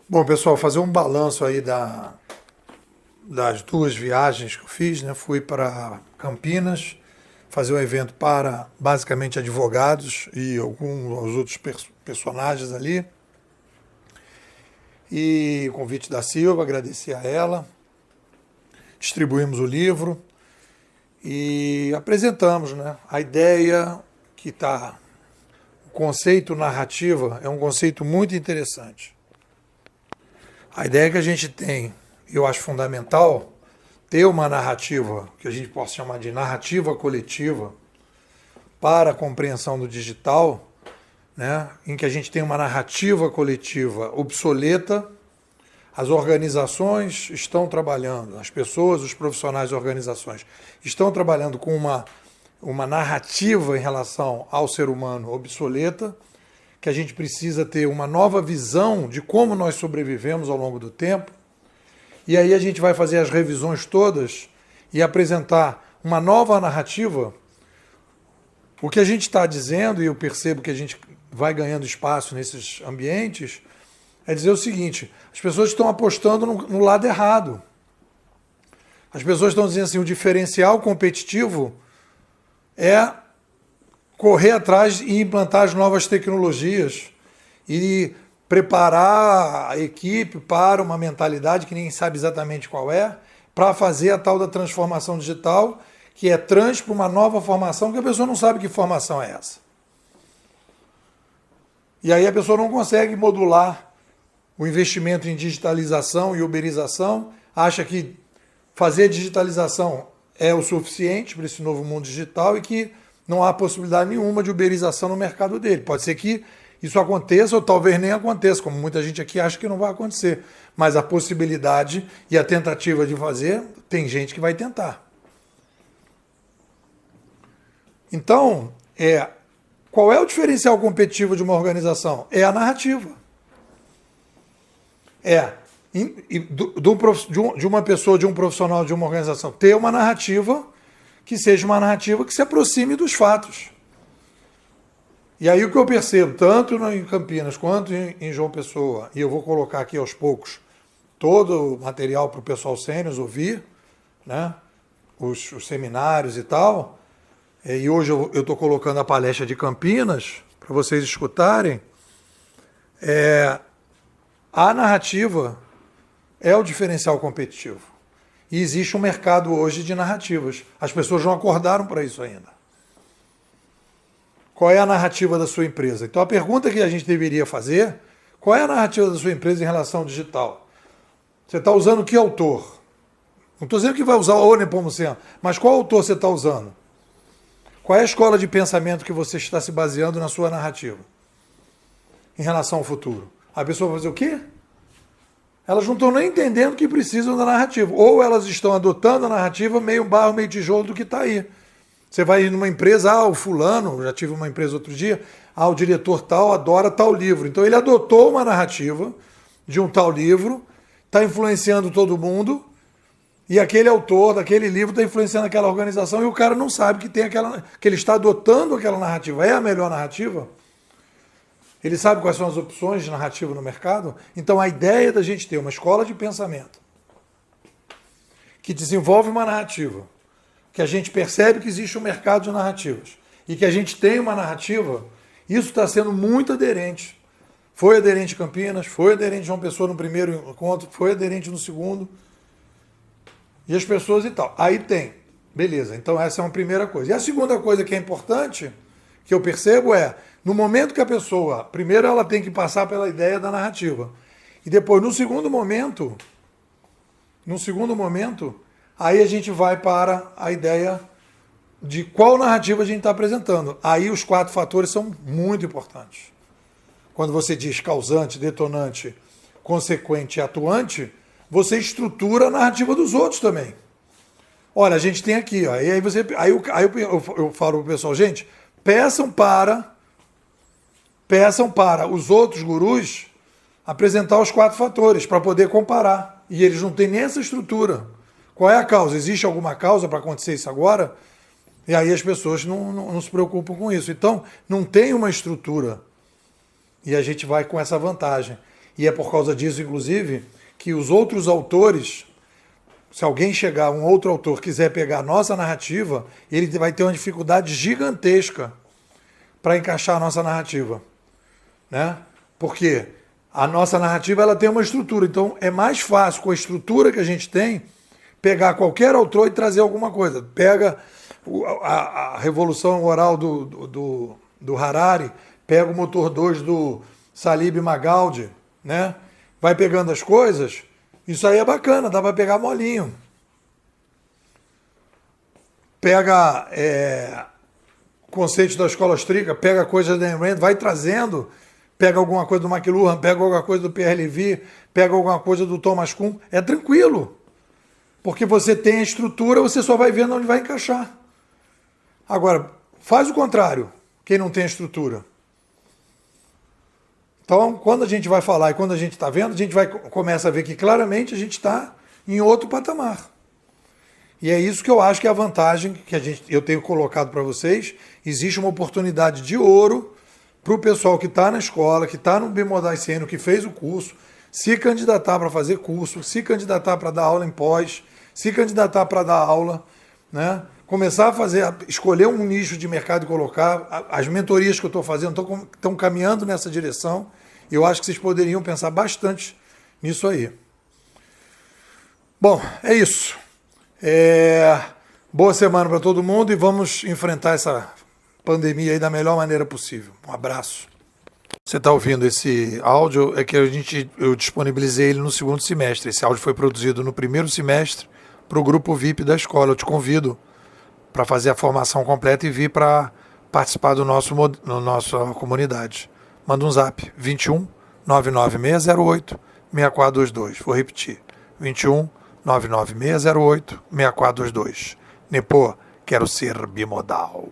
Bom, pessoal, fazer um balanço aí das duas viagens que eu fiz, né? Fui para Campinas fazer um evento para basicamente advogados e alguns outros personagens ali. E o convite da Silva, agradeci a ela, distribuímos o livro e apresentamos, né? A ideia que está, o conceito narrativa é um conceito muito interessante. A ideia que a gente tem, eu acho fundamental, ter uma narrativa, que a gente possa chamar de narrativa coletiva, para a compreensão do digital, né, em que a gente tem uma narrativa coletiva obsoleta, as organizações estão trabalhando, as pessoas, os profissionais das organizações, estão trabalhando com uma narrativa em relação ao ser humano obsoleta, que a gente precisa ter uma nova visão de como nós sobrevivemos ao longo do tempo. E aí a gente vai fazer as revisões todas e apresentar uma nova narrativa. O que a gente está dizendo, e eu percebo que a gente vai ganhando espaço nesses ambientes, é dizer o seguinte: as pessoas estão apostando no lado errado. As pessoas estão dizendo assim, o diferencial competitivo é correr atrás e implantar as novas tecnologias e preparar a equipe para uma mentalidade que ninguém sabe exatamente qual é, para fazer a tal da transformação digital, que é trans para uma nova formação, que a pessoa não sabe que formação é essa. E aí a pessoa não consegue modular o investimento em digitalização e uberização, acha que fazer digitalização é o suficiente para esse novo mundo digital e que não há possibilidade nenhuma de uberização no mercado dele. Pode ser que isso aconteça ou talvez nem aconteça, como muita gente aqui acha que não vai acontecer. Mas a possibilidade e a tentativa de fazer, tem gente que vai tentar. Então, qual é o diferencial competitivo de uma organização? É a narrativa. De uma pessoa, de um profissional, de uma organização, ter uma narrativa que seja uma narrativa que se aproxime dos fatos. E aí o que eu percebo, tanto em Campinas quanto em João Pessoa, e eu vou colocar aqui aos poucos todo o material para o pessoal sênior ouvir, né? Os seminários e tal, e hoje eu estou colocando a palestra de Campinas, para vocês escutarem, a narrativa é o diferencial competitivo. E existe um mercado hoje de narrativas. As pessoas não acordaram para isso ainda. Qual é a narrativa da sua empresa? Então a pergunta que a gente deveria fazer, qual é a narrativa da sua empresa em relação ao digital? Você está usando que autor? Não estou dizendo que vai usar o Nepomuceno, mas qual autor você está usando? Qual é a escola de pensamento que você está se baseando na sua narrativa em relação ao futuro? A pessoa vai fazer o quê? Elas não estão nem entendendo que precisam da narrativa. Ou elas estão adotando a narrativa meio barro, meio tijolo do que está aí. Você vai ir numa empresa, o fulano, já tive uma empresa outro dia, o diretor tal adora tal livro. Então ele adotou uma narrativa de um tal livro, está influenciando todo mundo, e aquele autor daquele livro está influenciando aquela organização, e o cara não sabe que ele está adotando aquela narrativa. É a melhor narrativa? Ele sabe quais são as opções de narrativa no mercado? Então a ideia da gente ter uma escola de pensamento que desenvolve uma narrativa, que a gente percebe que existe um mercado de narrativas e que a gente tem uma narrativa, isso está sendo muito aderente. Foi aderente em Campinas, foi aderente em João Pessoa no primeiro encontro, foi aderente no segundo. E as pessoas e tal. Aí tem. Beleza, então essa é uma primeira coisa. E a segunda coisa que é importante, que eu percebo no momento que a pessoa, primeiro ela tem que passar pela ideia da narrativa. E depois, no segundo momento, aí a gente vai para a ideia de qual narrativa a gente está apresentando. Aí os 4 fatores são muito importantes. Quando você diz causante, detonante, consequente e atuante, você estrutura a narrativa dos outros também. Olha, a gente tem aqui, ó, e aí eu falo para o pessoal, gente, peçam para os outros gurus apresentar os 4 fatores para poder comparar. E eles não têm nem essa estrutura. Qual é a causa? Existe alguma causa para acontecer isso agora? E aí as pessoas não se preocupam com isso. Então, não tem uma estrutura. E a gente vai com essa vantagem. E é por causa disso, inclusive, que os outros autores, se alguém chegar, um outro autor quiser pegar a nossa narrativa, ele vai ter uma dificuldade gigantesca para encaixar a nossa narrativa, né? Porque a nossa narrativa ela tem uma estrutura, então é mais fácil com a estrutura que a gente tem pegar qualquer autor e trazer alguma coisa. Pega a Revolução Oral do Harari, pega o Motor 2 do Salib Magaldi, né? Vai pegando as coisas, isso aí é bacana, dá para pegar molinho. Pega conceitos da escola austríaca, pega coisas da Ayn Rand, vai trazendo, pega alguma coisa do McLuhan, pega alguma coisa do Pierre Levy, pega alguma coisa do Thomas Kuhn, é tranquilo. Porque você tem a estrutura, você só vai vendo onde vai encaixar. Agora, faz o contrário, quem não tem a estrutura. Então, quando a gente vai falar e quando a gente está vendo, a gente começa a ver que claramente a gente está em outro patamar. E é isso que eu acho que é a vantagem que eu tenho colocado para vocês. Existe uma oportunidade de ouro para o pessoal que está na escola, que está no Bimodal esse ano, que fez o curso, se candidatar para fazer curso, se candidatar para dar aula em pós, se candidatar para dar aula, né? Começar a escolher um nicho de mercado e colocar. As mentorias que eu estou fazendo estão caminhando nessa direção. E eu acho que vocês poderiam pensar bastante nisso aí. Bom, é isso. Boa semana para todo mundo e vamos enfrentar essa pandemia aí da melhor maneira possível. Um abraço. Você está ouvindo esse áudio, é que eu disponibilizei ele no segundo semestre. Esse áudio foi produzido no primeiro semestre para o grupo VIP da escola. Eu te convido para fazer a formação completa e vir para participar da nossa comunidade. Manda um zap, 21 99608 6422. Vou repetir, 21 99608 6422. Nepô, quero ser bimodal.